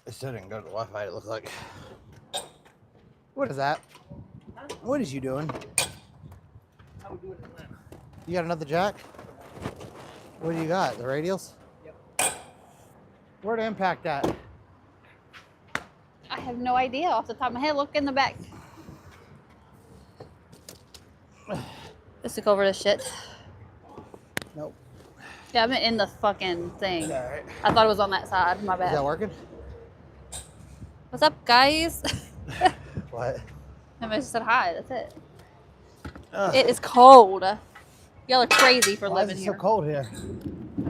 It still didn't go to the Wi-Fi, it looks like. What is that? What is you doing? How we doing in Atlanta? You got another jack? What do you got? The radials? Yep. Where'd impact at? I have no idea off the top of my head. Look in the back. Let's look over this shit. Nope. Yeah, I'm in the fucking thing. All right. I thought it was on that side. My bad. Is that working? What's up, guys? What? I just said hi. That's it. It is cold. Y'all are crazy for Why living is it here. so cold here?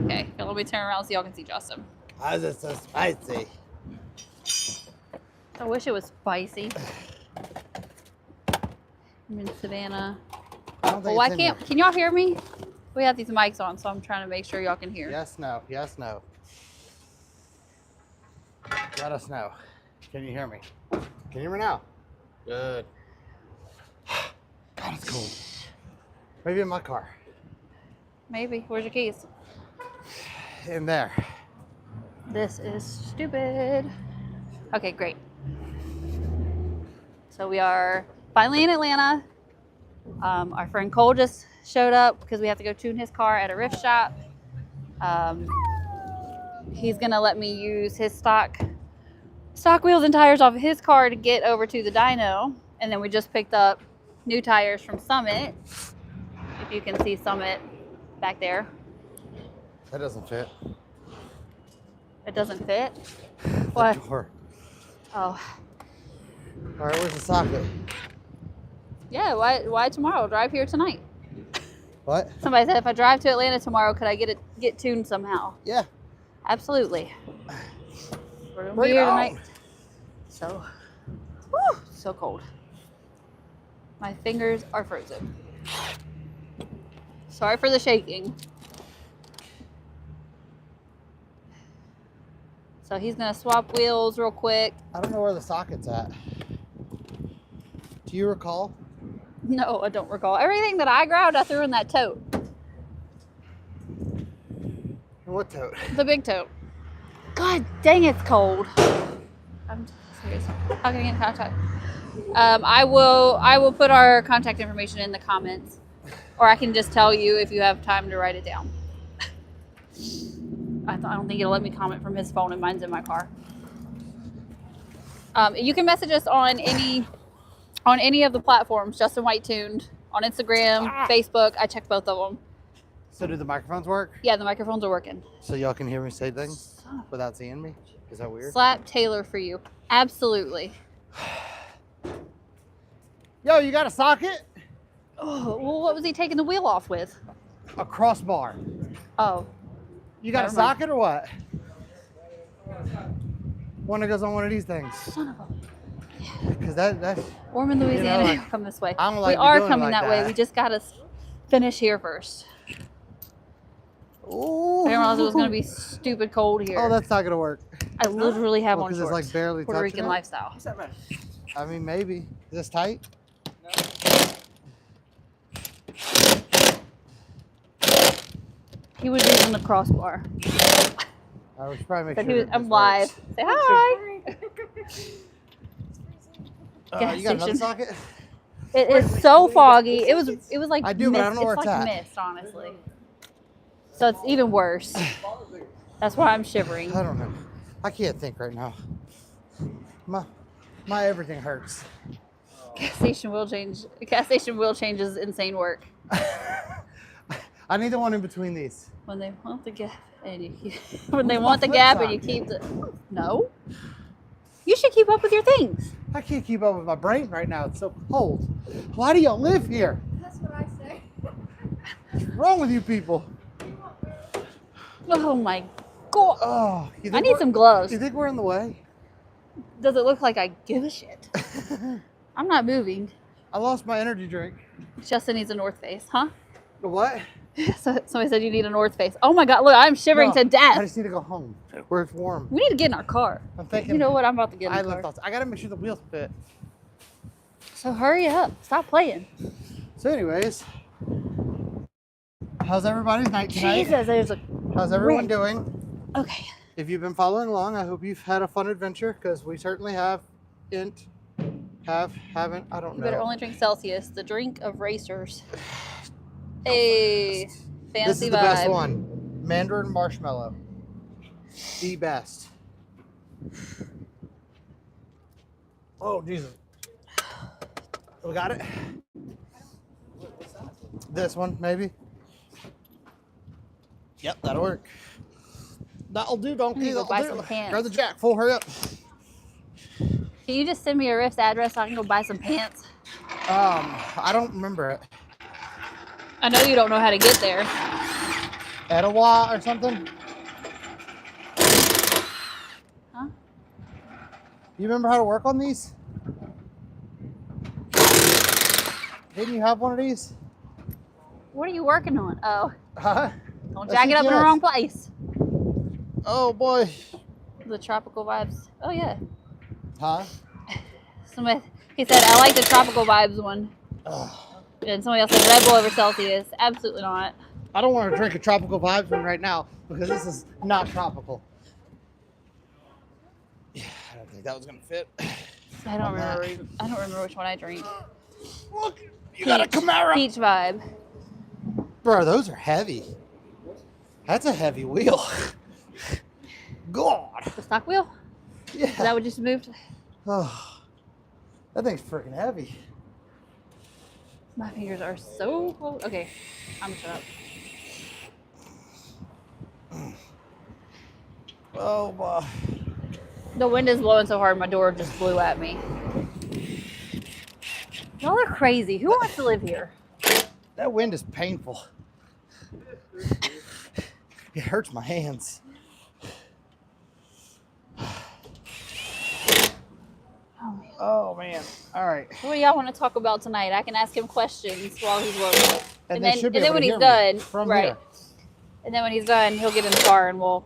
Okay, here, let me turn around so y'all can see Justin. Why is it so spicy? I wish it was spicy. I'm in Savannah. I don't think Why it's in can't? here. Can y'all hear me? We have these mics on, so I'm trying to make sure y'all can hear. Yes, no. Yes, no. Let us know. Can you hear me? Can you hear me now? Good. God, it's cold. Maybe in my car. Maybe. Where's your keys? In there. This is stupid. Okay, great. So we are finally in Atlanta. Our friend Cole just showed up because we have to go tune his car at a rift shop. He's gonna let me use his stock wheels and tires off of his car to get over to the dyno. And then we just picked up new tires from Summit. If you can see Summit back there. That doesn't fit. It doesn't fit. The What? door. Oh. All right, where's the socket? Yeah, why tomorrow? Drive here tonight. What? Somebody said if I drive to Atlanta tomorrow, could I get tuned somehow? Yeah. Absolutely. We're gonna be Bring it here on. tonight. So, whew, so cold. My fingers are frozen. Sorry for the shaking. So he's gonna swap wheels real quick. I don't know where the socket's at. Do you recall? No, I don't recall. Everything that I grabbed, I threw in that tote. What tote? The big tote. God dang, it's cold. I'm serious. How can I get in contact? I will put our contact information in the comments, or I can just tell you if you have time to write it down. I don't think it'll let me comment from his phone, and mine's in my car. You can message us on any of the platforms. Justin White Tuned on Instagram, Facebook. I check both of them. So do the microphones work? Yeah, the microphones are working. So y'all can hear me say things without seeing me? Is that weird? Slap Taylor for you. Absolutely. Yo, you got a socket? Oh, well, what was he taking the wheel off with? A crossbar. Oh, You got a Never mind. socket or what? One that goes on one of these things. son of a... Because that's... Ormond, Louisiana, like, come this way. I don't like we are doing coming like that way. that. We just got to finish here first. Ooh. I didn't realize it was going to be stupid cold here. Oh, that's not going to work. I literally have Well, on 'cause shorts. it's like barely Puerto touching Rican it? lifestyle. What's that, man? I mean, maybe. Is this tight? He was using the crossbar. I should probably make But sure that I'm this live. works. Say hi. Gas You got another station. socket? It is so foggy. It was like I do, mist. but I don't know where it's it's like at. mist, honestly. So it's even worse. That's why I'm shivering. I don't know. I can't think right now. My everything hurts. Gas station wheel change is insane work. I need the one in between these. When they want the gap and when they Where's want my the flip gap and side? you keep the no. You should keep up with your things. I can't keep up with my brain right now. It's so cold. Why do y'all live here? That's what I say. What's wrong with you people? Oh my god! Oh, you think I need we're- some gloves. You think we're in the way? Does it look like I give a shit? I'm not moving. I lost my energy drink. Justin needs a North Face, huh? The what? So somebody said you need a North Face. Oh my god! Look, I'm shivering No, to I death. just need to go home where it's warm. We need to get in our car. I'm thinking. You know what? I'm about to get in I the left car. thoughts. I gotta make sure the wheels fit. So hurry up! Stop playing. So, anyways, how's everybody's night tonight? Jesus, there's a How's everyone wind. doing? Okay. if you've been following along, I hope you've had a fun adventure because we certainly have. Haven't, I don't You know. better only drink Celsius, the drink of racers. Hey, fancy This is the vibe. best one. Mandarin marshmallow. The best. Oh, Jesus. We got it? This one, maybe? Yep, that'll work. That'll do, You donkey. need to go That'll buy do. some pants. Grab the jack, full, hurry up. Can you just send me a Rift's address so I can go buy some pants? I don't remember it. I know you don't know how to get there. Etowah or something? Huh? You remember how to work on these? Didn't you have one of these? What are you working on? Oh, Huh? don't That's jack it up in the CTS. wrong place. Oh boy. The tropical vibes. Oh yeah. Huh? Somebody, he said, I like the tropical vibes one. Ugh. And somebody else said Red Bull over Celsius. Absolutely not. I don't want to drink a tropical vibes one right now because this is not tropical. Yeah, I don't think that was gonna fit. I don't remember. I don't remember which one I drink. Look, you got a Camaro. Peach vibe. Bro, those are heavy. That's a heavy wheel. God. The stock wheel? Yeah. Is that what just moved? Oh, that thing's freaking heavy. My fingers are so cold. Okay, I'm gonna shut up. Oh, boy. The wind is blowing so hard, my door just blew at me. Y'all are crazy. Who wants to live here? That wind is painful. It hurts my hands. Oh man! All right. What do y'all want to talk about tonight? I can ask him questions while he's working, And they should be and then able when to he's hear me done, from right? here. And then when he's done, he'll get in the car and we'll,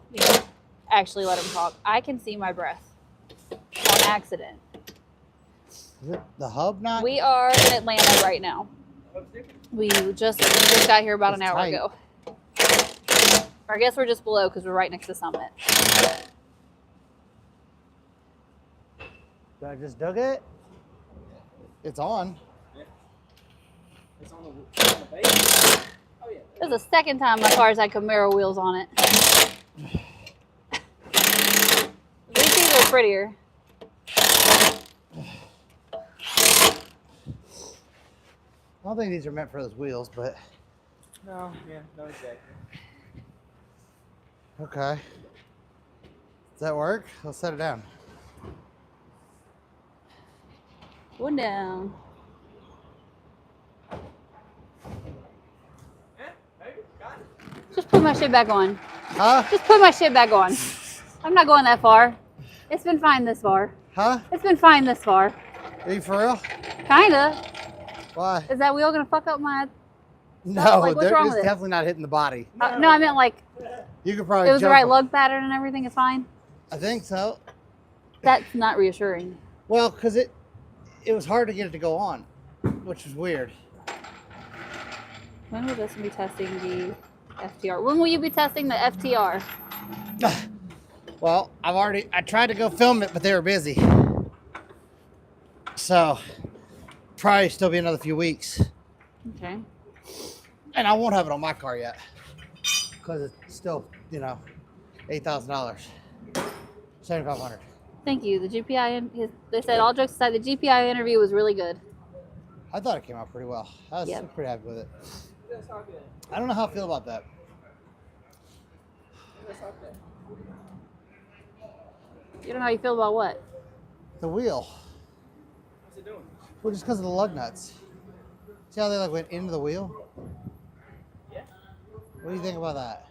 actually let him talk. I can see my breath on accident. Is it the hub not? We are in Atlanta right now. We just got here about an It's hour tight. ago. Or I guess we're just below because we're right next to Summit. Did I just dug it? It's on. It's on the base. Oh yeah. This is the second time my car's had Camaro wheels on it. These are prettier. I don't think these are meant for those wheels, but No, yeah, no, exactly. okay. Does that work? Let's set it down. One down. Yeah, maybe, got it. Just put my shit back on. Huh? Just put my shit back on. I'm not going that far. It's been fine this far. Huh? It's been fine this far. Are you for real? Kinda. Why? Is that wheel gonna fuck up my? No, Like, what's wrong it's with it? definitely not hitting the body. No, I meant like You could probably it was the jump right them. lug pattern and everything is fine. I think so. That's not reassuring. Well, because it was hard to get it to go on, which was weird. When will this be testing the FTR? When will you be testing the FTR? Well, I tried to go film it, but they were busy. So, probably still be another few weeks. Okay. And I won't have it on my car yet. Because it's still, $8,000. $7,500. Thank you. The GPI, they said all jokes aside, the GPI interview was really good. I thought it came out pretty well. I was Yep. pretty happy with it. That's all good. I don't know how I feel about that. That's all good. You don't know how you feel about what? The wheel. What's it doing? Well, just because of the lug nuts. See how they went into the wheel? Yeah. What do you think about that?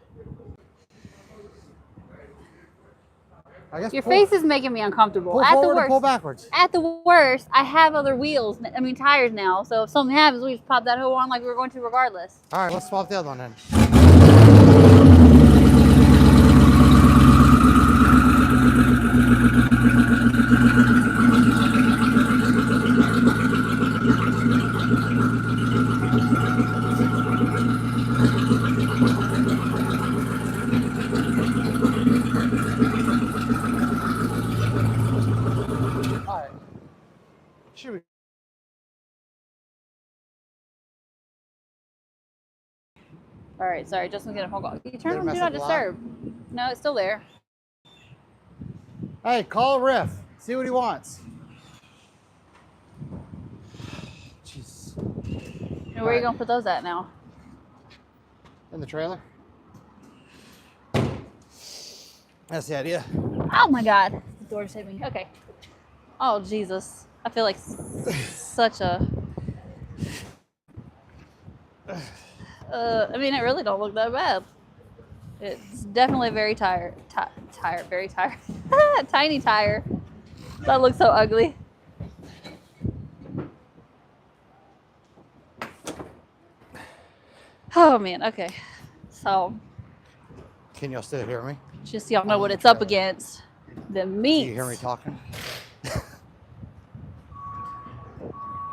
I guess Your pull, face is making me uncomfortable. pull At the forward or pull worst, backwards. at the worst, I have other wheels. Tires now. So if something happens, we just pop that whole on like we were going to regardless. All right, let's swap the other one then. All right, sorry, Justin's getting a phone call. You Did turn it on Do mess Not up a lot? Disturb. No, it's still there. Hey, call Riff. See what he wants. Jeez. And where are you going to put those at now? In the trailer. That's the idea. Oh my God. The door's hit me. Okay. Oh, Jesus. I feel like such a... I mean, it really don't look that bad. It's definitely very tired. Very tired. Tiny tire. That looks so ugly. Oh man, okay. So Can y'all still hear me? just so y'all know what it's up against. The meat. Can you hear me talking?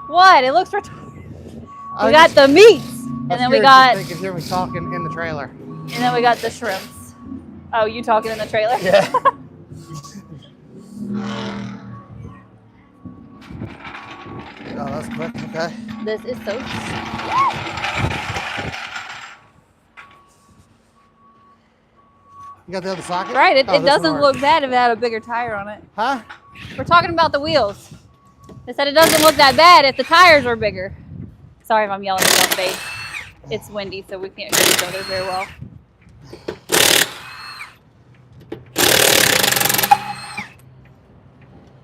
What? It looks I we got just- the meats. I And then was we curious got if they could hear me talking in the trailer. and then we got the shrimps. Oh, you talking in the trailer? Yeah. Oh, that's quick. Okay. This is so You got the other socket? right. It Oh, this one doesn't works. look bad if it had a bigger tire on it. Huh? We're talking about the wheels. They said it doesn't look that bad if the tires were bigger. Sorry if I'm yelling in your face. It's windy, so we can't hear each other very well.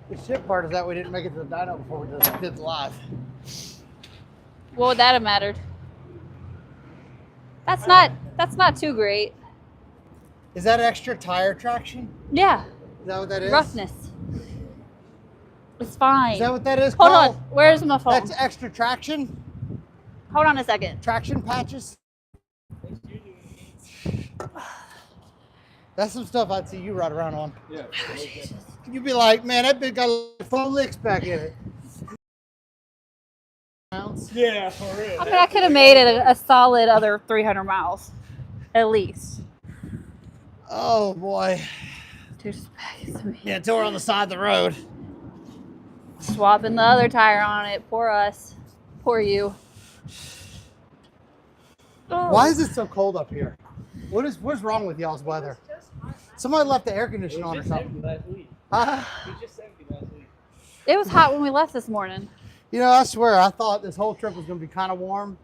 The shit part is that we didn't make it to the dyno before we just did the live. What would that have mattered? That's not too great. Is that extra tire traction? Yeah, Is that what that is? roughness. It's fine. Is that what that is Hold called? on. Where's my phone? That's extra traction? Hold on a second. Traction patches? That's some stuff I'd see you ride around on. Yeah. You'd be like, man, that bitch got like 4 licks back in it. Yeah, for real. I mean, I could have made it a solid other 300 miles, at least. Oh boy. Yeah, until we're on the side of the road. Swapping the other tire on it. Poor us. Poor you. Oh. Why is it so cold up here? What's wrong with y'all's weather? Somebody left the air conditioner on or something. Last week. Huh? We just sent you last week. It was hot when we left this morning. You know, I swear, I thought this whole trip was going to be kind of warm.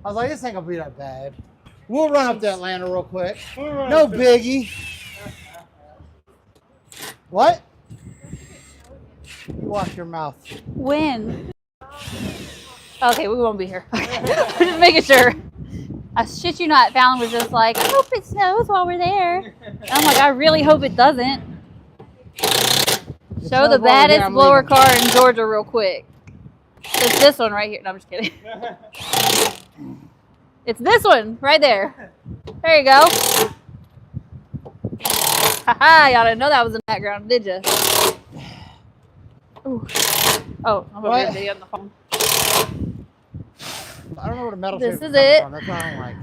I was like, this ain't going to be that bad. We'll run up to Atlanta real quick. No biggie. What? You wash your mouth. When? Okay, we won't be here. We're just making sure. I shit you not, Fallon was just like, I hope it snows while we're there. And I'm like, I really hope it doesn't. Show the baddest blower car in Georgia real quick. It's this one right here. No, I'm just kidding. It's this one right there. There you go. Haha, y'all didn't know that was in the background, did you? Ooh. Oh, I'm over here video on the phone. I don't know what a metal This shape is it. That's what I don't like.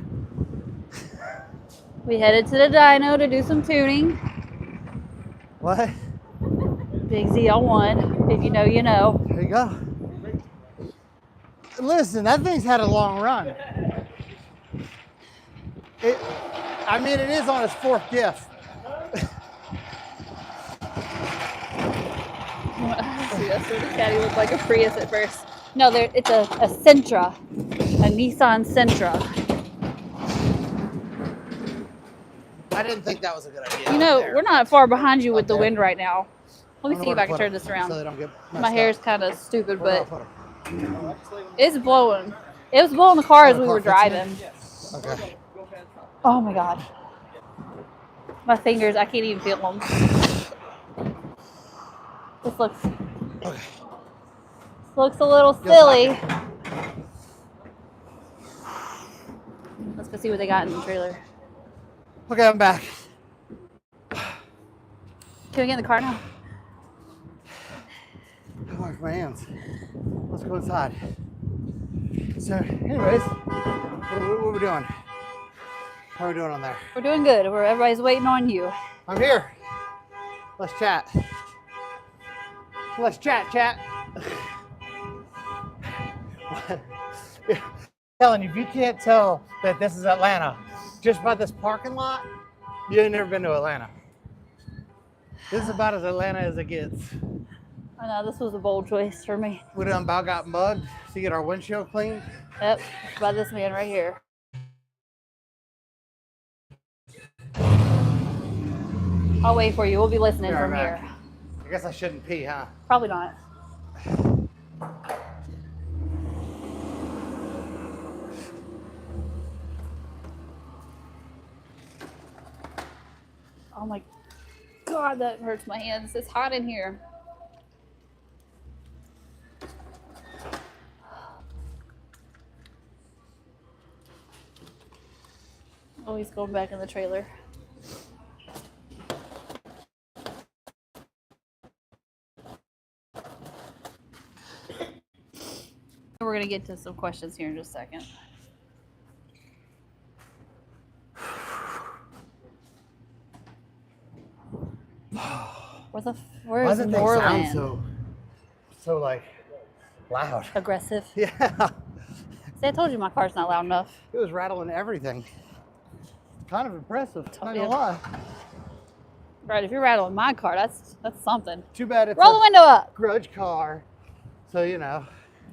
We headed to the dyno to do some tuning. What? Big ZL1. If you know, you know. There you go. Listen, that thing's had a long run. I mean, it is on its 4th diff. See, that's what the caddy looked like a Prius at first. No, it's a Sentra. A Nissan Sentra. I didn't think that was a good idea. You know, There. we're not far behind you with Up the there. wind right now. Let me don't know see if where I to can put turn them this around. So they don't get My messed hair's up. kind of stupid, Where do I but put 'em? it's blowing. It was blowing the car as Oh, the we car were fits in? driving. Okay. Oh my God. My fingers, I can't even feel them. This looks a little silly. Let's go see what they got in the trailer. Okay, I'm back. Can we get in the car now? I wash my hands. Let's go inside. So, anyways, what are we doing? How are we doing on there? We're doing good. Everybody's waiting on you. I'm here. Let's chat. Let's chat. What? Telling you, if you can't tell that this is Atlanta, just by this parking lot, you ain't never been to Atlanta. This is about as Atlanta as it gets. I know this was a bold choice for me. We done about got mud to get our windshield cleaned. Yep, it's by this man right here. I'll wait for you. We'll be listening Be right from back. here. I guess I shouldn't pee, huh? Probably not. Oh my God, that hurts my hands. It's hot in here. Oh, he's going back in the trailer. We're going to get to some questions here in just a second. Where Why is does that thing sound Moreland? so like loud? Aggressive. Yeah, See, I told you my car's not loud enough. it was rattling everything. Kind of impressive. Not Yeah. gonna lie. Right, if you're rattling my car, that's something. Too bad it's Roll the a window up. grudge car, so you know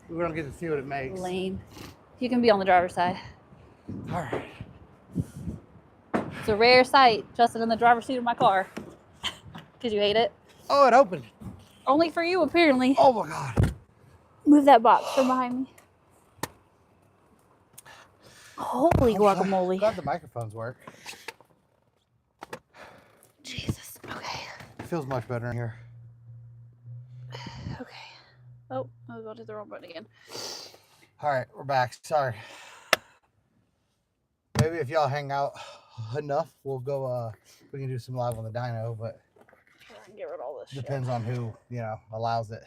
we don't get to see what it makes. Lane. You can be on the driver's side. All right. It's a rare sight, Justin in the driver's seat of my car. Did you hate it? Oh, it opened. Only for you, apparently. Oh my God. Move that box from behind me. Holy guacamole. Glad the microphones work. Jesus. Okay. It feels much better in here. Okay. Oh, I was about to hit the wrong button again. All right, we're back. Sorry. Maybe if y'all hang out enough, we'll go. We can do some live on the dyno, but Try and get rid of all this shit. depends on who allows it.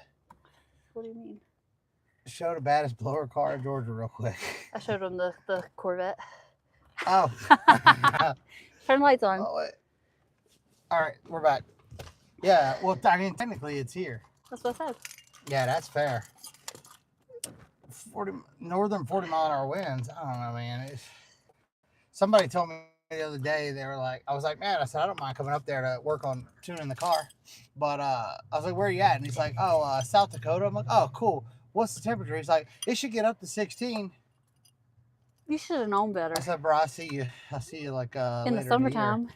What do you mean? Show the baddest blower car in Georgia real quick. I showed him the Corvette. Oh. Turn the lights on. Oh, wait. All right, we're back. Yeah, well, I mean, technically it's here. That's what I said. Yeah, that's fair. 40 northern 40 mile an hour winds. I don't know, man. Somebody told me the other day, they were like, I was like, man, I said, I don't mind coming up there to work on tuning the car. But I was like, where are you at? And he's like, oh, South Dakota. I'm like, oh, cool. What's the temperature? He's like, it should get up to 16. You should have known better. I said, bro, I see you. I see you like In later the year." summertime.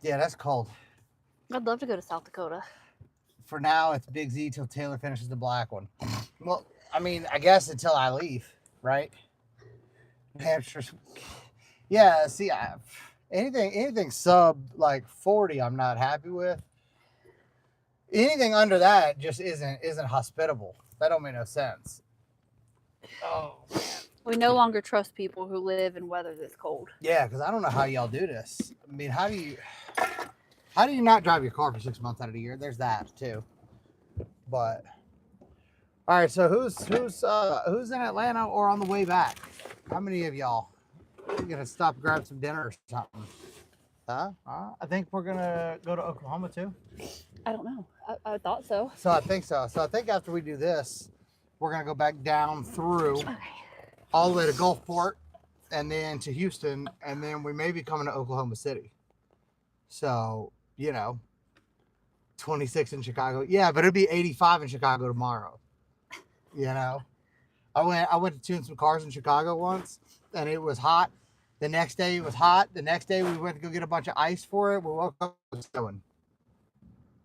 Yeah, that's cold. I'd love to go to South Dakota. For now, it's Big Z till Taylor finishes the black one. Well, I mean, I guess until I leave, right? New Hampshire's. Yeah, see, anything sub like 40, I'm not happy with. Anything under that just isn't hospitable. That don't make no sense. Oh man. We no longer trust people who live in weather this cold. Yeah, because I don't know how y'all do this. I mean, how do you not drive your car for 6 months out of the year? There's that too. But all right, so who's in Atlanta or on the way back? How many of y'all are gonna stop and grab some dinner or something? Huh? I think we're gonna go to Oklahoma too. I don't know. I thought so. So I think so. So I think after we do this, we're gonna go back down through Okay. all the way to Gulfport and then to Houston, and then we may be coming to Oklahoma City. So, 26 in Chicago. Yeah, but it'll be 85 in Chicago tomorrow. I went to tune some cars in Chicago once, and it was hot. The next day it was hot. The next day we went to go get a bunch of ice for it. We woke up and it was snowing.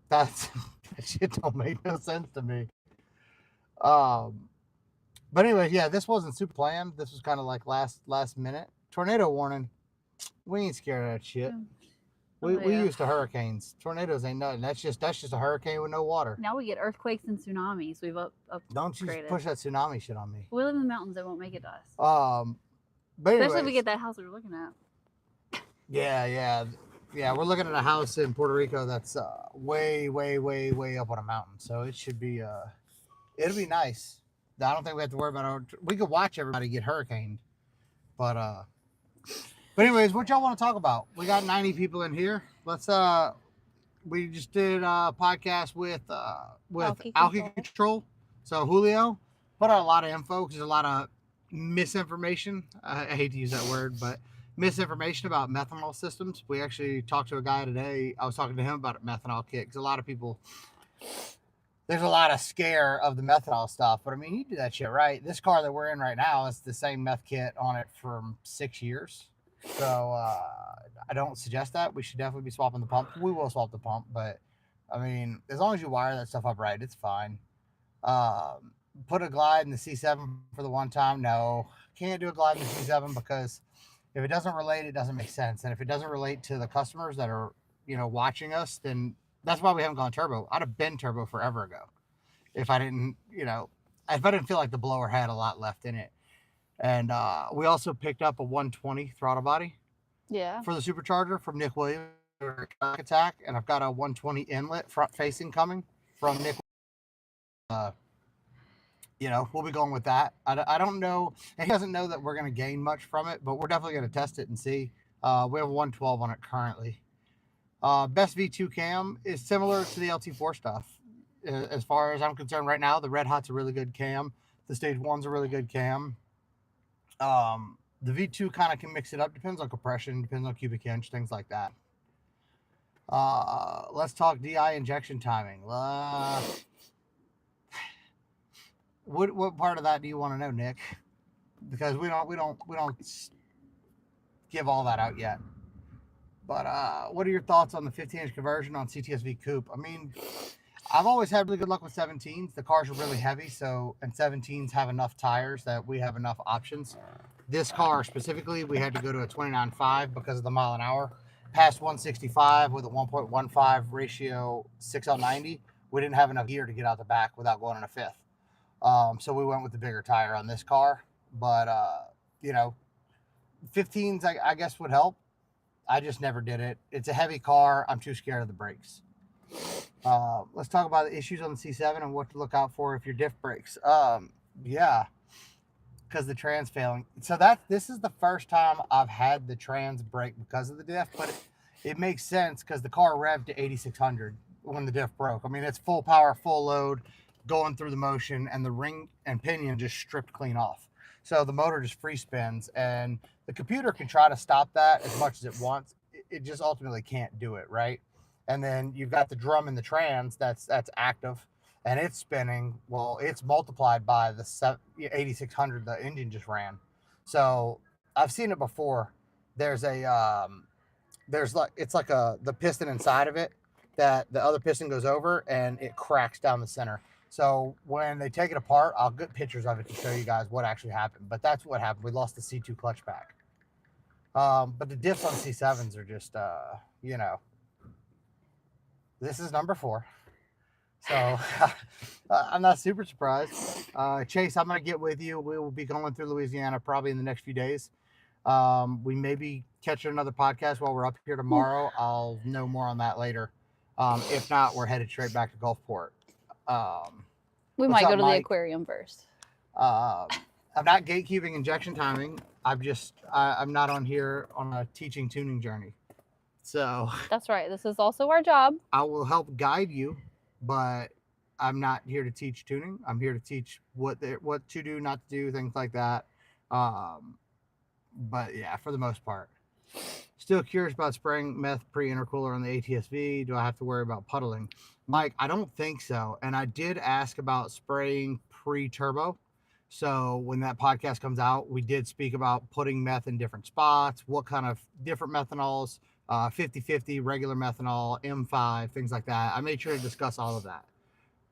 That shit don't make no sense to me. But anyway, yeah, this wasn't super planned. This was kind of like last minute. Tornado warning. We ain't scared of that shit. We used to hurricanes. Tornadoes ain't nothing. That's just a hurricane with no water. Now we get earthquakes and tsunamis. We've Don't you upgraded. push that tsunami shit on me. We live in the mountains. It won't make it to us. But Especially if we anyways, get that house we were looking at. yeah. We're looking at a house in Puerto Rico that's way up on a mountain. So it should be it'll be nice. I don't think we have to worry about we could watch everybody get hurricaned. But anyways, what y'all want to talk about? We got 90 people in here. Let's we just did a podcast with Alky Control. So Julio put out a lot of info because there's a lot of misinformation. I hate to use that word, but misinformation about methanol systems. We actually talked to a guy today. I was talking to him about a methanol kit because a lot of people, there's a lot of scare of the methanol stuff. But I mean, you do that shit right. This car that we're in right now is the same meth kit on it from 6 years. So I don't suggest that. We should definitely be swapping the pump. We will swap the pump, but I mean, as long as you wire that stuff up right, it's fine. Um, put a glide in the C7 for the one time. No, can't do a glide in the C7 because if it doesn't relate, it doesn't make sense. And if it doesn't relate to the customers that are, watching us, then that's why we haven't gone turbo. I'd have been turbo forever ago if I didn't, if I didn't feel like the blower had a lot left in it. And we also picked up a 120 throttle body Yeah. for the supercharger from Nick Williams or Attack, and I've got a 120 inlet front facing coming from Nick. We'll be going with that. I don't know, and he doesn't know that we're going to gain much from it, but we're definitely going to test it and see. We have a 112 on it currently. Best V2 cam is similar to the LT4 stuff. As far as I'm concerned right now, the Red Hot's a really good cam. The Stage 1's a really good cam. The V2 kind of can mix it up. Depends on compression, depends on cubic inch, things like that. Let's talk DI injection timing. What part of that do you want to know, Nick? Because we don't give all that out yet. But what are your thoughts on the 15-inch conversion on CTSV coupe? I mean, I've always had really good luck with 17s. The cars are really heavy, and 17s have enough tires that we have enough options. This car specifically, we had to go to a 29.5 because of the mile an hour. Past 165 with a 1.15 ratio 6L90, we didn't have enough gear to get out the back without going on a fifth. So we went with the bigger tire on this car. But, 15s, I guess, would help. I just never did it. It's a heavy car. I'm too scared of the brakes. Let's talk about the issues on the C7 and what to look out for if your diff breaks. Yeah, because the trans failing. So this is the first time I've had the trans break because of the diff, but it makes sense because the car revved to 8,600 when the diff broke. I mean, it's full power, full load, going through the motion, and the ring and pinion just stripped clean off. So the motor just free spins, and the computer can try to stop that as much as it wants. It just ultimately can't do it, right? And then you've got the drum in the trans that's active, and it's spinning. Well, it's multiplied by the 8,600 the engine just ran. So I've seen it before. There's the piston inside of it that the other piston goes over, and it cracks down the center. So when they take it apart, I'll get pictures of it to show you guys what actually happened. But that's what happened. We lost the C2 clutch pack. But the diffs on C7s are just, this is number 4. So I'm not super surprised. Chase, I'm going to get with you. We will be going through Louisiana probably in the next few days. We may be catching another podcast while we're up here tomorrow. I'll know more on that later. If not, we're headed straight back to Gulfport. We might go to the aquarium first. I'm not gatekeeping injection timing. I'm not on here on a teaching tuning journey. So that's right. This is also our job. I will help guide you, but I'm not here to teach tuning. I'm here to teach what to do, not to do, things like that. But yeah, for the most part. Still curious about spraying meth pre-intercooler on the ATSV. Do I have to worry about puddling? Mike, I don't think so. And I did ask about spraying pre-turbo. So when that podcast comes out, we did speak about putting meth in different spots, what kind of different methanols, 50-50, regular methanol, M5, things like that. I made sure to discuss all of that.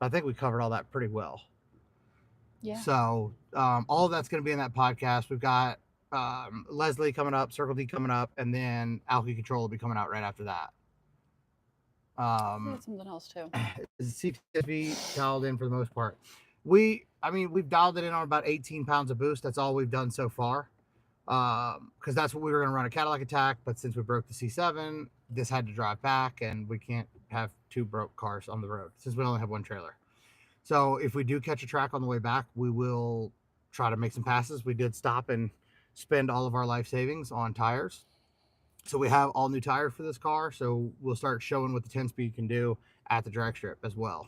I think we covered all that pretty well. Yeah. So all of that's going to be in that podcast. We've got Leslie coming up, Circle D coming up, and then Alky Control will be coming out right after that. Something else too. CTSV dialed in for the most part. We've dialed it in on about 18 pounds of boost. That's all we've done so far. Because that's what we were going to run a Cadillac Attack, but since we broke the C7, this had to drive back, and we can't have 2 broke cars on the road since we only have 1 trailer. So if we do catch a track on the way back, we will try to make some passes. We did stop and spend all of our life savings on tires. So we have all new tires for this car. So we'll start showing what the 10-speed can do at the drag strip as well.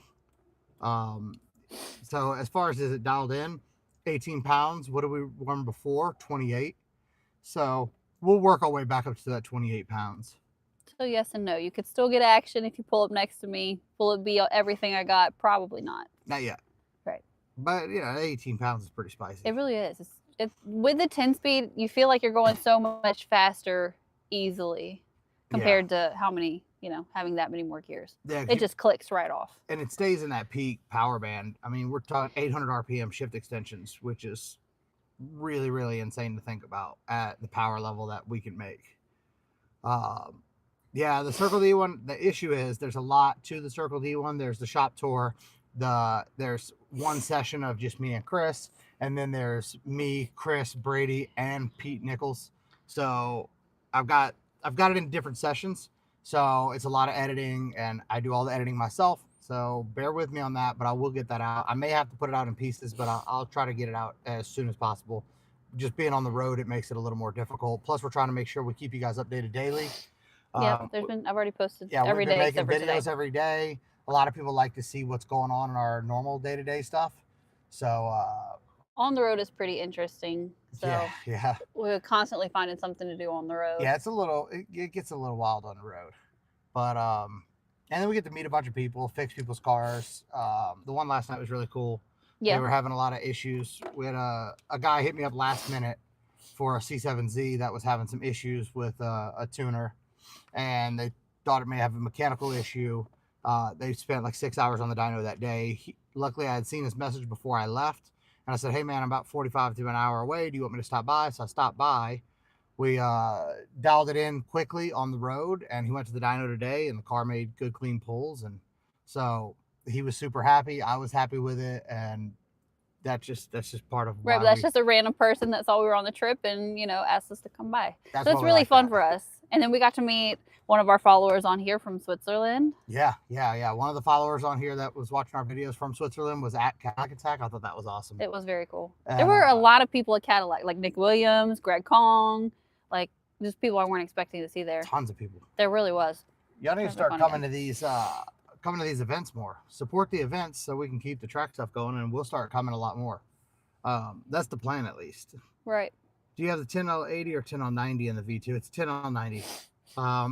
So as far as is it dialed in, 18 pounds. What did we run before? 28. So we'll work our way back up to that 28 pounds. So yes and no. You could still get action if you pull up next to me. Will it be everything I got? Probably not. Not yet. Right. But, 18 pounds is pretty spicy. It really is. It's with the 10 speed, you feel like you're going so much faster easily compared to how many, having that many more gears. Yeah, it just clicks right off. And it stays in that peak power band. I mean, we're talking 800 RPM shift extensions, which is really, really insane to think about at the power level that we can make. Yeah, the Circle D one, the issue is there's a lot to the Circle D one. There's the shop tour. There's one session of just me and Chris, and then there's me, Chris, Brady, and Pete Nichols. So I've got it in different sessions. So it's a lot of editing, and I do all the editing myself. So bear with me on that, but I will get that out. I may have to put it out in pieces, but I'll try to get it out as soon as possible. Just being on the road, it makes it a little more difficult. Plus, we're trying to make sure we keep you guys updated daily. Yeah, I've already posted every day. Making videos every day. A lot of people like to see what's going on in our normal day-to-day stuff. So on the road is pretty interesting. So yeah, we're constantly finding something to do on the road. Yeah, it gets a little wild on the road, but and then we get to meet a bunch of people, fix people's cars. The one last night was really cool. Yeah, they were having a lot of issues. We had a guy hit me up last minute for a C7Z that was having some issues with a tuner, and they thought it may have a mechanical issue. They spent like 6 hours on the dyno that day. Luckily, I had seen his message before I left, and I said, "Hey man, I'm about 45 to an hour away. Do you want me to stop by?" So I stopped by. We dialed it in quickly on the road, and he went to the dyno today, and the car made good, clean pulls, and so he was super happy. I was happy with it, and that's just part of right. But that's just a random person that saw we were on the trip and asked us to come by. So it's really fun for us. And then we got to meet one of our followers on here from Switzerland. Yeah. One of the followers on here that was watching our videos from Switzerland was at Cadillac Attack. I thought that was awesome. It was very cool. There were a lot of people at Cadillac, like Nick Williams, Greg Kong, like just people I weren't expecting to see there. Tons of people. There really was. Y'all need to start coming to these events more. Support the events so we can keep the track stuff going, and we'll start coming a lot more. That's the plan, at least. Right. Do you have the 10L80 or 10L90 in the V2? It's 10L90.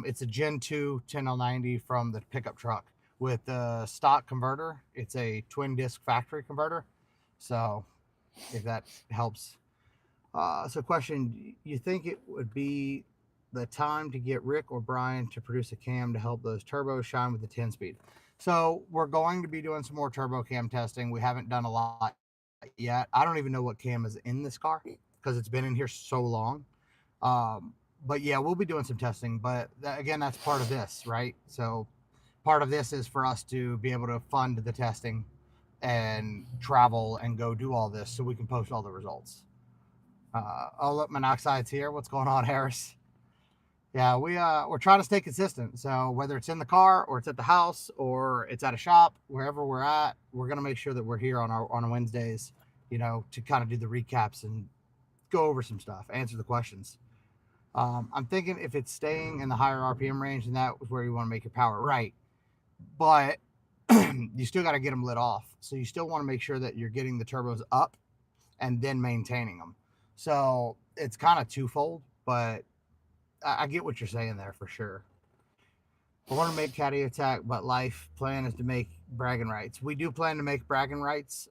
It's a Gen 2 10L90 from the pickup truck with the stock converter. It's a twin disc factory converter. So if that helps. So question, you think it would be the time to get Rick or Brian to produce a cam to help those turbos shine with the 10 speed? So we're going to be doing some more turbo cam testing. We haven't done a lot yet. I don't even know what cam is in this car because it's been in here so long. But yeah, we'll be doing some testing, but again, that's part of this, right? So part of this is for us to be able to fund the testing and travel and go do all this so we can post all the results. Oh, look, Monoxide's here. What's going on, Harris? Yeah, we're trying to stay consistent. So whether it's in the car or it's at the house or it's at a shop, wherever we're at, we're going to make sure that we're here on Wednesdays, to kind of do the recaps and go over some stuff, answer the questions. I'm thinking if it's staying in the higher RPM range, then that was where you want to make your power right. But you still got to get them lit off. So you still want to make sure that you're getting the turbos up and then maintaining them. So it's kind of twofold, but I get what you're saying there for sure. I want to make Caddy Attack, but life plan is to make bragging rights. We do plan to make bragging rights.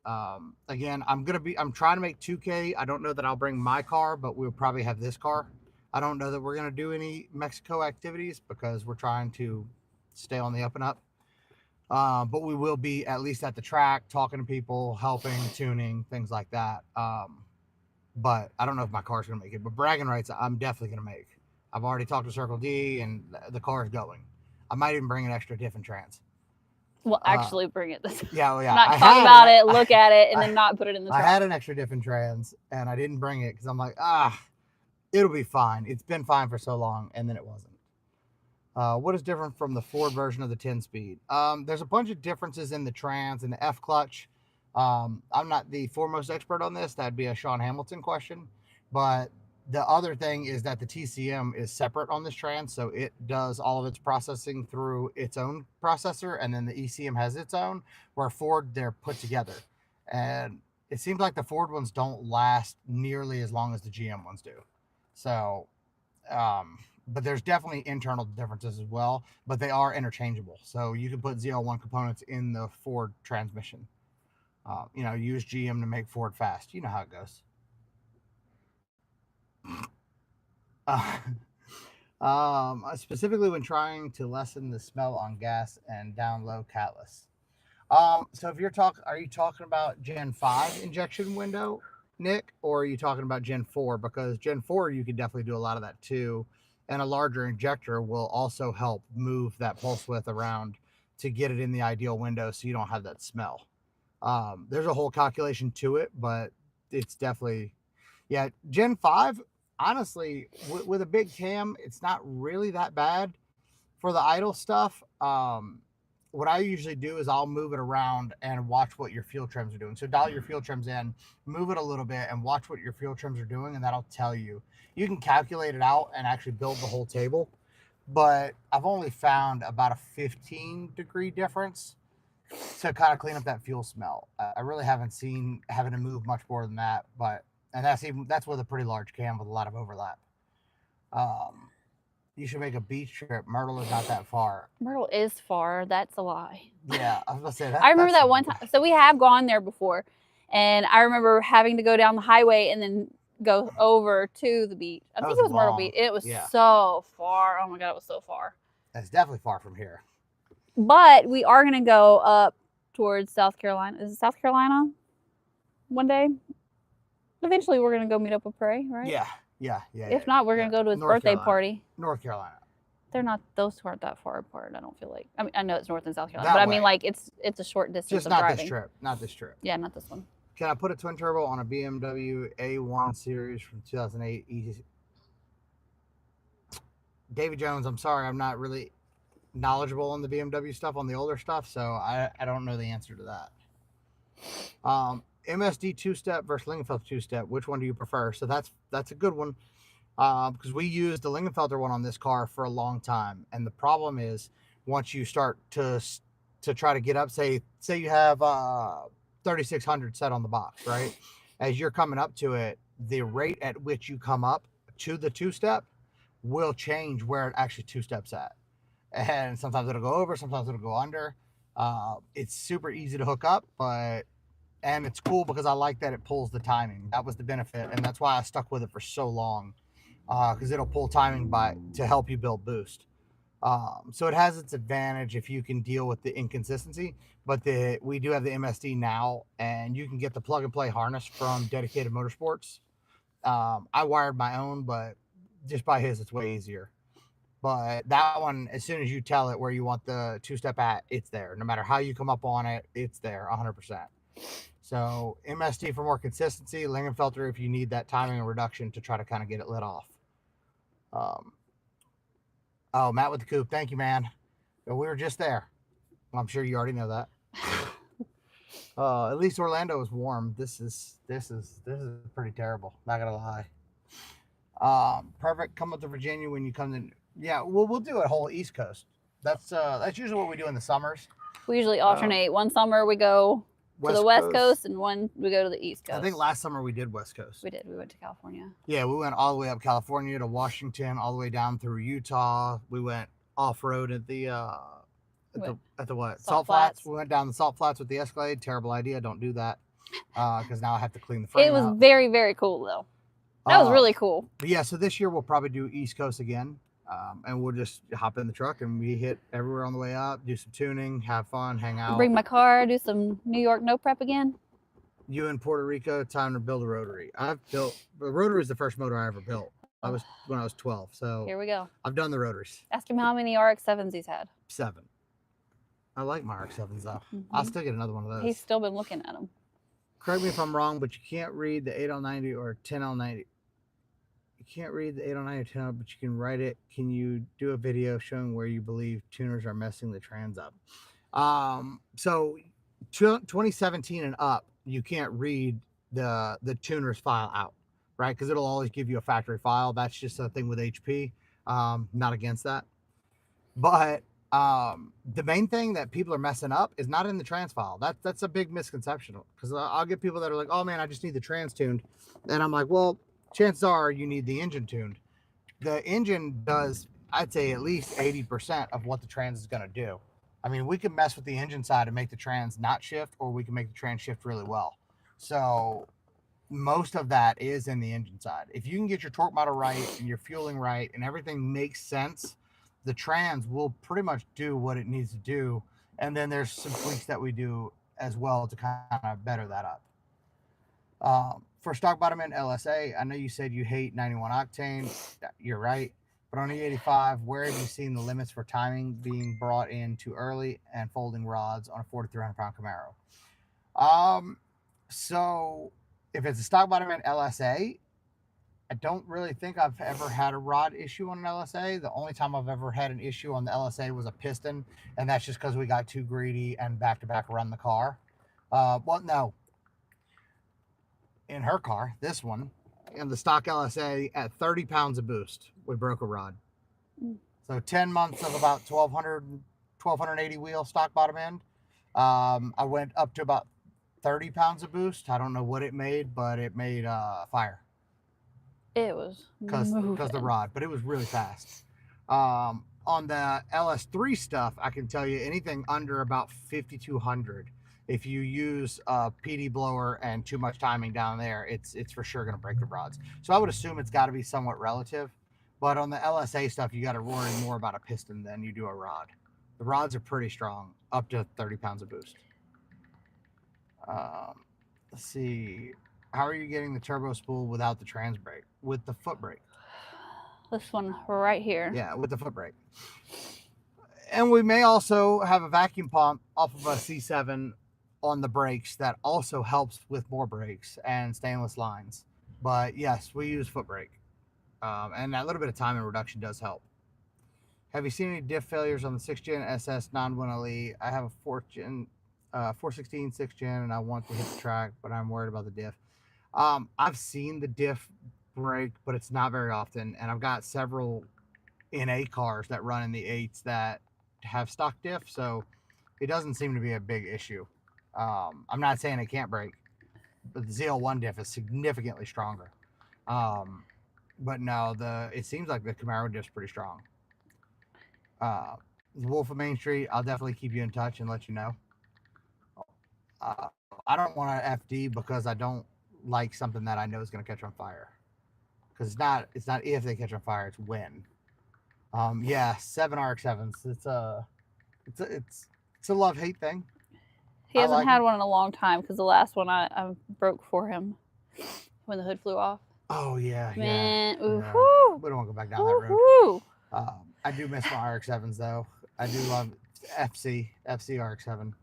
Again, I'm trying to make 2K. I don't know that I'll bring my car, but we'll probably have this car. I don't know that we're going to do any Mexico activities because we're trying to stay on the up and up. But we will be at least at the track, talking to people, helping, tuning, things like that. But I don't know if my car's going to make it. But bragging rights, I'm definitely going to make. I've already talked to Circle D, and the car is going. I might even bring an extra diff and trans. Well, actually bring it. Yeah. Not talk about it, look at it, and then not put it in the truck. I had an extra diff and trans, and I didn't bring it because I'm like, it'll be fine. It's been fine for so long, and then it wasn't. What is different from the Ford version of the 10-speed? There's a bunch of differences in the trans and the F clutch. I'm not the foremost expert on this. That'd be a Sean Hamilton question. But the other thing is that the TCM is separate on this trans, so it does all of its processing through its own processor, and then the ECM has its own, where Ford, they're put together. And it seems like the Ford ones don't last nearly as long as the GM ones do. So But there's definitely internal differences as well, but they are interchangeable. So you can put ZL1 components in the Ford transmission. Use GM to make Ford fast. You know how it goes. Specifically when trying to lessen the smell on gas and down low catalyst. So if are you talking about Gen 5 injection window, Nick, or are you talking about Gen 4? Because Gen 4, you could definitely do a lot of that too. And a larger injector will also help move that pulse width around to get it in the ideal window so you don't have that smell. There's a whole calculation to it, but it's definitely, yeah, Gen 5, honestly, with a big cam, it's not really that bad for the idle stuff. What I usually do is I'll move it around and watch what your fuel trims are doing. So dial your fuel trims in, move it a little bit, and watch what your fuel trims are doing, and that'll tell you. You can calculate it out and actually build the whole table, but I've only found about a 15-degree difference to kind of clean up that fuel smell. I really haven't seen having to move much more than that, and that's with a pretty large cam with a lot of overlap. You should make a beach trip. Myrtle is not that far. Myrtle is far. That's a lie. Yeah, I was gonna say that. I remember that one time. So we have gone there before, and I remember having to go down the highway and then go over to the beach. I think it was Myrtle Beach. It was so far. Oh my God, it was so far. It's definitely far from here. But we are gonna go up towards South Carolina. Is it South Carolina? One day. Eventually, we're gonna go meet up with Prey, right? Yeah. If not, we're gonna go to his birthday party. North Carolina. They're not; those two aren't that far apart. I don't feel like. I mean, I know it's North and South Carolina, but I mean, like it's a short distance. Just not this trip. Not this trip. Yeah, not this one. Can I put a twin turbo on a BMW A1 series from 2008? David Jones, I'm sorry, I'm not really knowledgeable on the BMW stuff, on the older stuff, so I don't know the answer to that. MSD two-step versus Lingenfelter two-step, which one do you prefer? So that's a good one, because we used the Lingenfelter one on this car for a long time, and the problem is once you start to try to get up, say you have 3600 set on the box, right? As you're coming up to it, the rate at which you come up to the two-step will change where it actually two-steps at. And sometimes it'll go over, sometimes it'll go under. It's super easy to hook up, and it's cool because I like that it pulls the timing. That was the benefit, and that's why I stuck with it for so long, because it'll pull timing to help you build boost. So it has its advantage if you can deal with the inconsistency, but we do have the MSD now, and you can get the plug and play harness from Dedicated Motorsports. I wired my own, but just by his, it's way easier. But that one, as soon as you tell it where you want the two-step at, it's there. No matter how you come up on it, it's there 100%. So MSD for more consistency, Lingenfelter if you need that timing and reduction to try to kind of get it lit off. Oh, Matt with the coupe. Thank you, man. We were just there. I'm sure you already know that. At least Orlando is warm. This is pretty terrible. Not gonna lie. Perfect. Come up to Virginia when you come in. Yeah, we'll do a whole East Coast. That's usually what we do in the summers. We usually alternate. One summer we go to the West Coast, and one we go to the East Coast. I think last summer we did West Coast. We did. We went to California. Yeah, we went all the way up California to Washington, all the way down through Utah. We went off road at the what? Salt Flats. We went down the Salt Flats with the Escalade. Terrible idea. Don't do that. Because now I have to clean the frame. It was very, very cool though. That was really cool. But yeah, so this year we'll probably do East Coast again. And we'll just hop in the truck and we hit everywhere on the way up, do some tuning, have fun, hang out. Bring my car, do some New York no prep again. You in Puerto Rico, time to build a rotary. The rotary is the first motor I ever built. When I was 12. So here we go. I've done the rotaries. Ask him how many RX-7s he's had. 7. I like my RX-7s though. I'll still get another one of those. He's still been looking at them. Correct me if I'm wrong, but you can't read the 8L90 or 10L90. You can't read the 8L90 or 10L, but you can write it. Can you do a video showing where you believe tuners are messing the trans up? So 2017 and up, you can't read the tuner's file out, right? Because it'll always give you a factory file. That's just a thing with HP. Not against that. But the main thing that people are messing up is not in the trans file. That's a big misconception, because I'll get people that are like, oh man, I just need the trans tuned. And I'm like, well, chances are you need the engine tuned. the engine does, I'd say, at least 80% of what the trans is going to do. I mean, we can mess with the engine side and make the trans not shift, or we can make the trans shift really well. So most of that is in the engine side. If you can get your torque model right and your fueling right and everything makes sense, the trans will pretty much do what it needs to do. And then there's some tweaks that we do as well to kind of better that up. For stock bottom end LSA, I know you said you hate 91 octane. You're right. But on E85, where have you seen the limits for timing being brought in too early and folding rods on a 4,300 pound Camaro? So if it's a stock bottom end LSA, I don't really think I've ever had a rod issue on an LSA. The only time I've ever had an issue on the LSA was a piston, and that's just because we got too greedy and back-to-back run the car. Well, no. In her car, this one, in the stock LSA at 30 pounds of boost, we broke a rod. So 10 months of about 1,280 wheel stock bottom end. I went up to about 30 pounds of boost. I don't know what it made, but it made fire. It was because the rod, but it was really fast. On the LS3 stuff, I can tell you anything under about 5,200. If you use a PD blower and too much timing down there, it's for sure going to break the rods. So I would assume it's got to be somewhat relative. But on the LSA stuff, you got to worry more about a piston than you do a rod. The rods are pretty strong, up to 30 pounds of boost. Let's see. How are you getting the turbo spool without the trans brake? With the foot brake. This one right here. Yeah, with the foot brake. And we may also have a vacuum pump off of a C7 on the brakes that also helps with more brakes and stainless lines. But yes, we use foot brake. And that little bit of timing reduction does help. Have you seen any diff failures on the 6th gen SS non-1LE? I have a 416 6th gen and I want to hit the track, but I'm worried about the diff. I've seen the diff break, but it's not very often. And I've got several NA cars that run in the 8s that have stock diff, so it doesn't seem to be a big issue. I'm not saying it can't break, but the ZL1 diff is significantly stronger. But no, it seems like the Camaro diff's pretty strong. Wolf of Main Street, I'll definitely keep you in touch and let you know. I don't want to FD because I don't like something that I know is going to catch on fire. Because it's not if they catch on fire, it's when. Yeah, 7 RX-7s. It's a love-hate thing. He hasn't had one in a long time because the last one I broke for him when the hood flew off. Oh yeah, Man, yeah. ooh, Yeah. whoo. We don't want to go back down that road. Woo. I do miss my RX-7s though. I do love FC RX-7.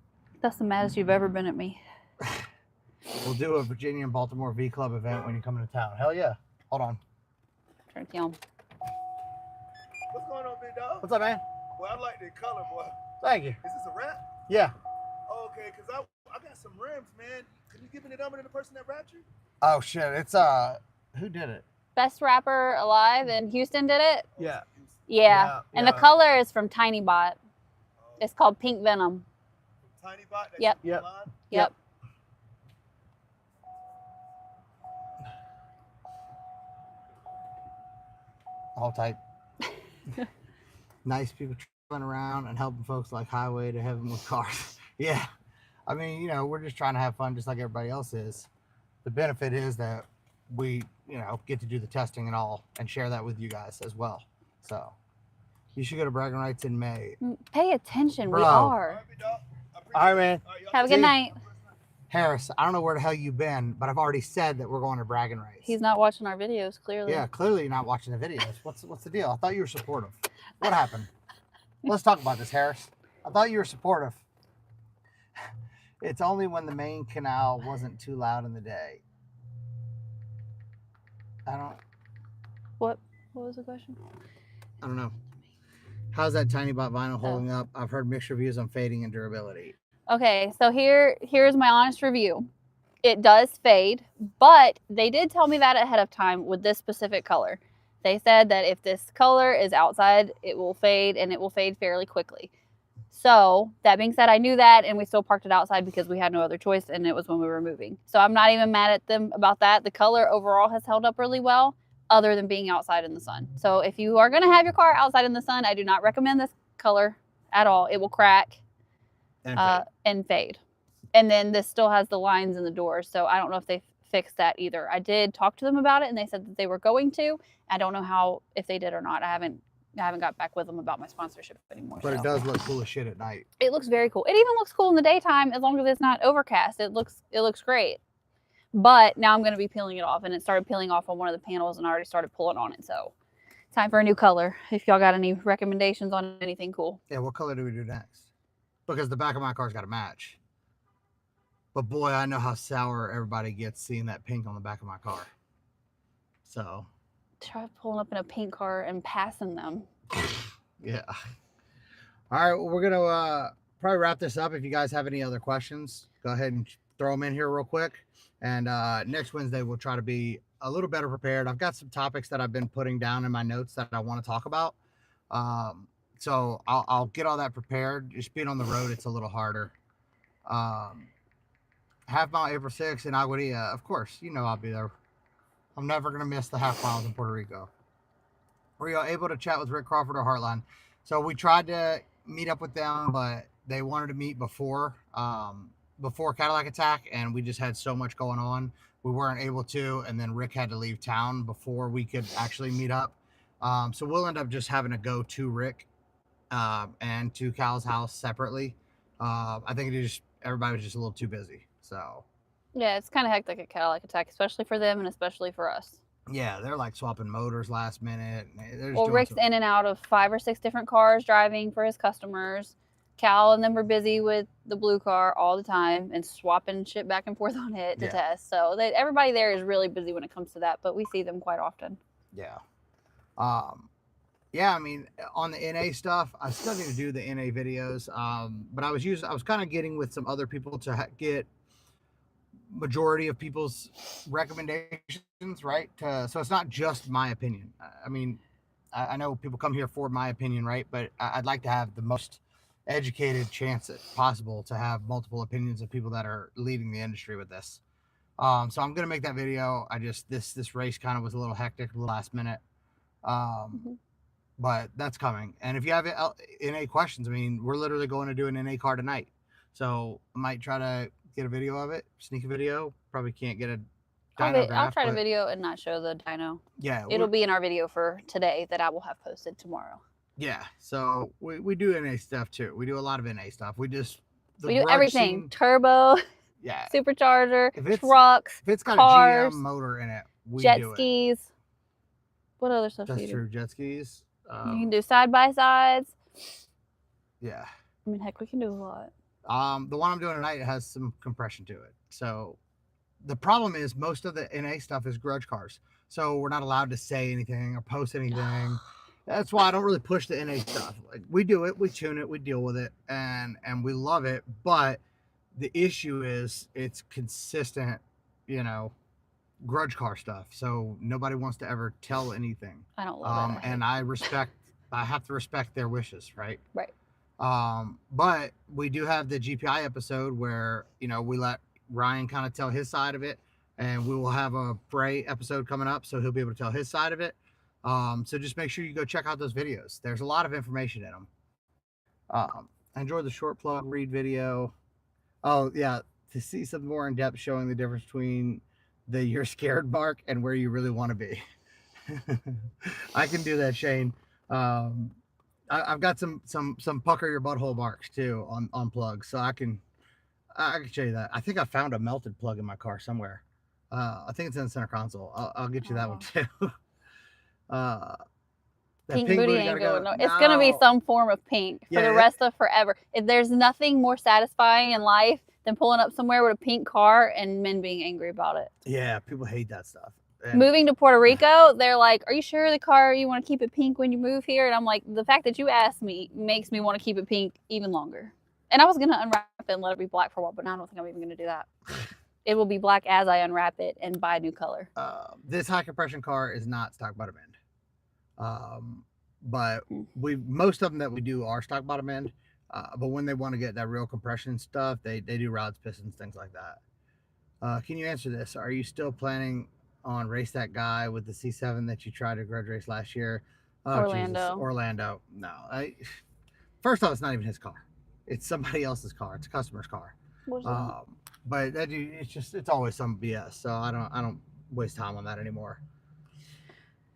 That's the maddest you've ever been at me. We'll do a Virginia and Baltimore V Club event when you come into town. Hell yeah. Hold on. Turn it on. What's going on, big dog? What's up, man? Well, I like the color, boy. Thank you. Is this a wrap? Yeah. Oh, okay, because I got some rims, man. Can you give me the number to the person that wrapped you? Oh shit. It's who did it? Best rapper alive in Houston did it? Yeah. Yeah. And the color is from Tiny Bot. It's called Pink Venom. Tiny Bot? Yep. Yep. Yep. All type. Nice people traveling around and helping folks like Highway to Heaven with cars. Yeah. I mean, you know, we're just trying to have fun just like everybody else is. The benefit is that we, you know, get to do the testing and all and share that with you guys as well. So you should go to Bragging Rights in May. Pay attention. Bro. We are. All right, man. Have a good night. Harris, I don't know where the hell you've been, but I've already said that we're going to Bragging Rights. He's not watching our videos, clearly. Yeah, clearly you're not watching the videos. What's the deal? I thought you were supportive. What happened? Let's talk about this, Harris. I thought you were supportive. It's only when the main canal wasn't too loud in the day. What was the question? I don't know. How's that Tiny Bot vinyl holding up? I've heard mixed reviews on fading and durability. Okay, so here's my honest review. It does fade, but they did tell me that ahead of time with this specific color. They said that if this color is outside, it will fade, and it will fade fairly quickly. So that being said, I knew that, and we still parked it outside because we had no other choice, and it was when we were moving. So I'm not even mad at them about that. The color overall has held up really well, other than being outside in the sun. So if you are going to have your car outside in the sun, I do not recommend this color at all. It will crack and fade. And then this still has the lines in the doors, so I don't know if they fixed that either. I did talk to them about it, and they said that they were going to. I don't know if they did or not. I haven't got back with them about my sponsorship anymore. But it does look cool as shit at night. It looks very cool. It even looks cool in the daytime as long as it's not overcast. It looks great. But now I'm going to be peeling it off, and it started peeling off on one of the panels, and I already started pulling on it. So time for a new color. If y'all got any recommendations on anything cool. Yeah, what color do we do next? Because the back of my car's got to match. But boy, I know how sour everybody gets seeing that pink on the back of my car. So try pulling up in a pink car and passing them. Yeah. All right, well, we're gonna probably wrap this up. If you guys have any other questions, go ahead and throw them in here real quick. And next Wednesday we'll try to be a little better prepared. I've got some topics that I've been putting down in my notes that I want to talk about. So I'll get all that prepared. Just being on the road, it's a little harder. Half mile April 6th in Aguadilla, of course, you know I'll be there. I'm never gonna miss the half miles in Puerto Rico. Were you able to chat with Rick Crawford or Heartland? So we tried to meet up with them, but they wanted to meet before Cadillac Attack, and we just had so much going on. We weren't able to, and then Rick had to leave town before we could actually meet up. So we'll end up just having to go to Rick and to Cal's house separately. I think everybody was just a little too busy. So yeah, it's kind of hectic at Cadillac Attack, especially for them and especially for us. Yeah, they're like swapping motors last minute. Well, Rick's in and out of 5 or 6 different cars driving for his customers. Cal and them were busy with the blue car all the time and swapping shit back and forth on it to test. So everybody there is really busy when it comes to that, but we see them quite often. Yeah. Yeah, I mean, on the NA stuff, I still need to do the NA videos. But I was kind of getting with some other people to get majority of people's recommendations, right? So it's not just my opinion. I mean, I know people come here for my opinion, right? But I'd like to have the most educated chance possible to have multiple opinions of people that are leading the industry with this. So I'm gonna make that video. This race kind of was a little hectic at the last minute, but that's coming. And if you have NA questions, I mean, we're literally going to do an NA car tonight, so I might try to get a video of it, sneak a video. Probably can't get a dyno graph, I'll try to video and not show the dyno. Yeah, it'll be in our video for today that I will have posted tomorrow. Yeah, so we do NA stuff too. We do a lot of NA stuff. We do everything: turbo, yeah, supercharger, trucks, if it's got cars, a GM motor in it, we jet do skis. It. What other stuff? That's true. Jet skis. You can do side by sides. Yeah. I mean, heck, we can do a lot. The one I'm doing tonight has some compression to it. So the problem is most of the NA stuff is grudge cars. So we're not allowed to say anything or post anything. That's why I don't really push the NA stuff. Like, we do it, we tune it, we deal with it, and we love it. But the issue is it's consistent, grudge car stuff. So nobody wants to ever tell anything. I don't love it. And I have to respect their wishes, right? Right. But we do have the GPI episode where, we let Ryan kind of tell his side of it, and we will have a Bray episode coming up, so he'll be able to tell his side of it. So just make sure you go check out those videos. There's a lot of information in them. I enjoyed the short plug read video. Oh yeah. To see some more in depth showing the difference between the you're scared mark and where you really want to be. I can do that, Shane. I've got some pucker your butthole marks too on plugs, so I can show you that. I think I found a melted plug in my car somewhere. I think it's in the center console. I'll get you that one too. Pink booty ain't going no. It's gonna be some form of pink for the rest of forever. If there's nothing more satisfying in life than pulling up somewhere with a pink car and men being angry about it. Yeah, people hate that stuff. Moving to Puerto Rico, they're like, "Are you sure the car you want to keep it pink when you move here?" And I'm like, "The fact that you asked me makes me want to keep it pink even longer." And I was gonna unwrap it and let it be black for a while, but I don't think I'm even gonna do that. It will be black as I unwrap it and buy a new color. This high compression car is not stock bottom end. But most of them that we do are stock bottom end. But when they want to get that real compression stuff, they do rods, pistons, things like that. Can you answer this? Are you still planning on Race That Guy with the C7 that you tried to grudge race last year. Oh, Orlando. Jesus. Orlando. No. First off, it's not even his car. It's somebody else's car. It's a customer's car. But that it's always some BS. So I don't waste time on that anymore.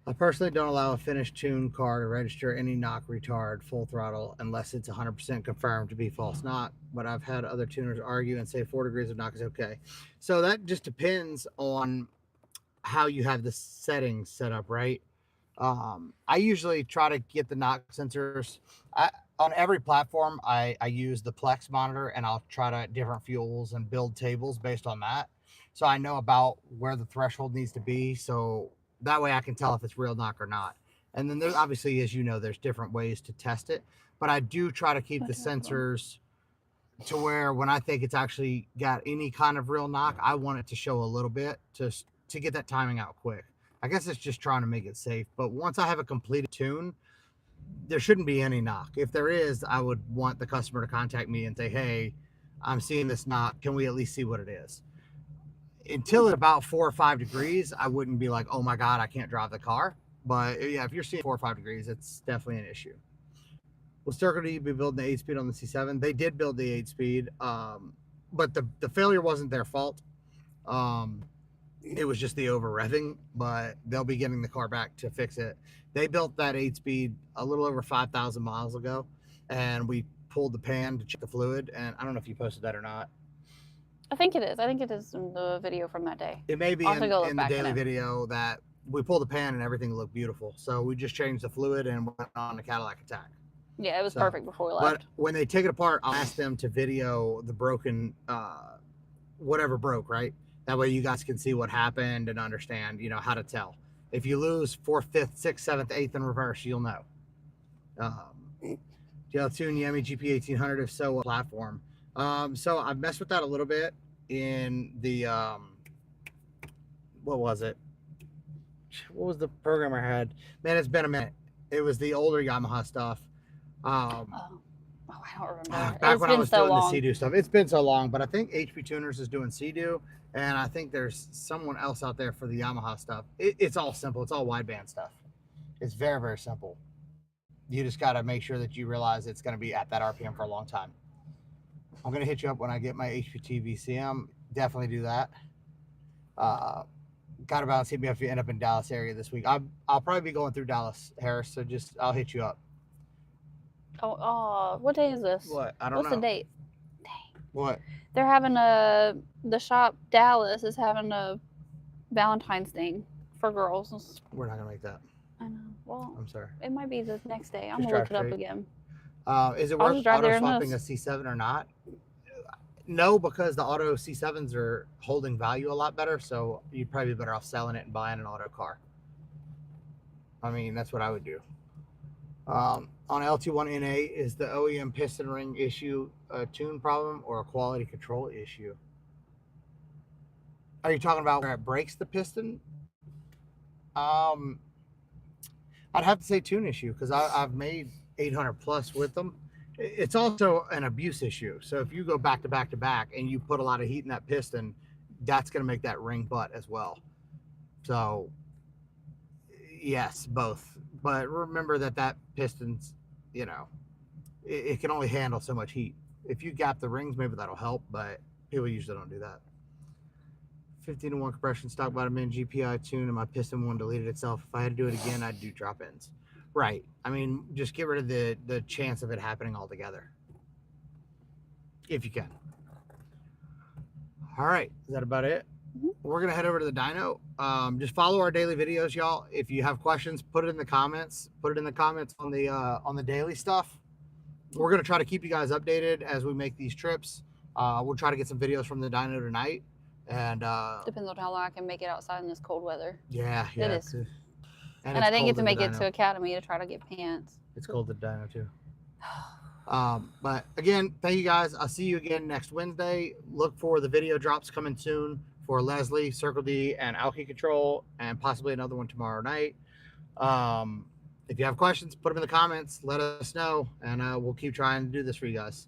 I personally don't allow a finished tuned car to register any knock retard full throttle unless it's 100% confirmed to be false knock. But I've had other tuners argue and say 4 degrees of knock is okay. So that just depends on how you have the settings set up, right? I usually try to get the knock sensors. On every platform, I use the Plex monitor, and I'll try to different fuels and build tables based on that. So I know about where the threshold needs to be. So that way I can tell if it's real knock or not. And then there's obviously, as you know, there's different ways to test it. But I do try to keep the sensors to where when I think it's actually got any kind of real knock, I want it to show a little bit to get that timing out quick. I guess it's just trying to make it safe. But once I have a completed tune, there shouldn't be any knock. If there is, I would want the customer to contact me and say, hey, I'm seeing this knock. Can we at least see what it is? Until at about 4 or 5 degrees, I wouldn't be like, oh my God, I can't drive the car. But yeah, if you're seeing 4 or 5 degrees, it's definitely an issue. Will Circle D be building the 8-speed on the C7? They did build the 8-speed, but the failure wasn't their fault. It was just the over revving, but they'll be getting the car back to fix it. They built that 8-speed a little over 5,000 miles ago, and we pulled the pan to check the fluid. And I don't know if you posted that or not. I think it is. I think it is in the video from that day. It may be in the daily video that we pulled the pan and everything looked beautiful. So we just changed the fluid and went on the Cadillac Attack. Yeah, it was perfect before we left. But when they take it apart, I'll ask them to video the broken, whatever broke, right? That way you guys can see what happened and understand, how to tell. If you lose 4th, 5th, 6th, 7th, 8th in reverse, you'll know. GL2 and Yemi GP 1800, if so, what platform? So I've messed with that a little bit in the, what was it? What was the program I had? Man, it's been a minute. It was the older Yamaha stuff. I don't remember. Back when I was doing the Sea-Doo stuff. It's been so long, but I think HP Tuners is doing Sea-Doo, and I think there's someone else out there for the Yamaha stuff. It's all simple. It's all wideband stuff. It's very, very simple. You just got to make sure that you realize it's going to be at that RPM for a long time. I'm going to hit you up when I get my HPT VCM. Definitely do that. Got to balance. Hit me up if you end up in Dallas area this week. I'll probably be going through Dallas, Harris, so I'll hit you up. Oh, what day is this? What? I don't know. What's the date? Dang. What? They're having the shop Dallas is having a Valentine's thing for girls. We're not going to make that. I know. Well, I'm sorry. it might be the next day. I'm going to look it up again. Is it worth auto swapping a C7 or not? No, because the auto C7s are holding value a lot better, so you'd probably be better off selling it and buying an auto car. I mean, that's what I would do. On L21NA, is the OEM piston ring issue a tune problem or a quality control issue? Are you talking about where it breaks the piston? I'd have to say tune issue, because I've made 800 plus with them. It's also an abuse issue. So if you go back to back to back and you put a lot of heat in that piston, that's going to make that ring butt as well. So yes, both. But remember that piston's, it can only handle so much heat. If you gap the rings, maybe that'll help, but people usually don't do that. 15-to-1 compression stock bottom end GPI tune, and my piston one deleted itself. If I had to do it again, I'd do drop ins. Right. I mean, just get rid of the chance of it happening altogether, if you can. All right. Is that about it? Mm-hmm. We're going to head over to the dyno. Just follow our daily videos, y'all. If you have questions, put it in the comments. Put it in the comments on the daily stuff. We're going to try to keep you guys updated as we make these trips. We'll try to get some videos from the dyno tonight. And depends on how long I can make it outside in this cold weather. Yeah. It is. And I didn't get to make it to Academy to try to get pants. It's cold at the dyno too. But again, thank you guys. I'll see you again next Wednesday. Look for the video drops coming soon for Leslie, Circle D, and Alky Control, and possibly another one tomorrow night. If you have questions, put them in the comments. Let us know, and we'll keep trying to do this for you guys.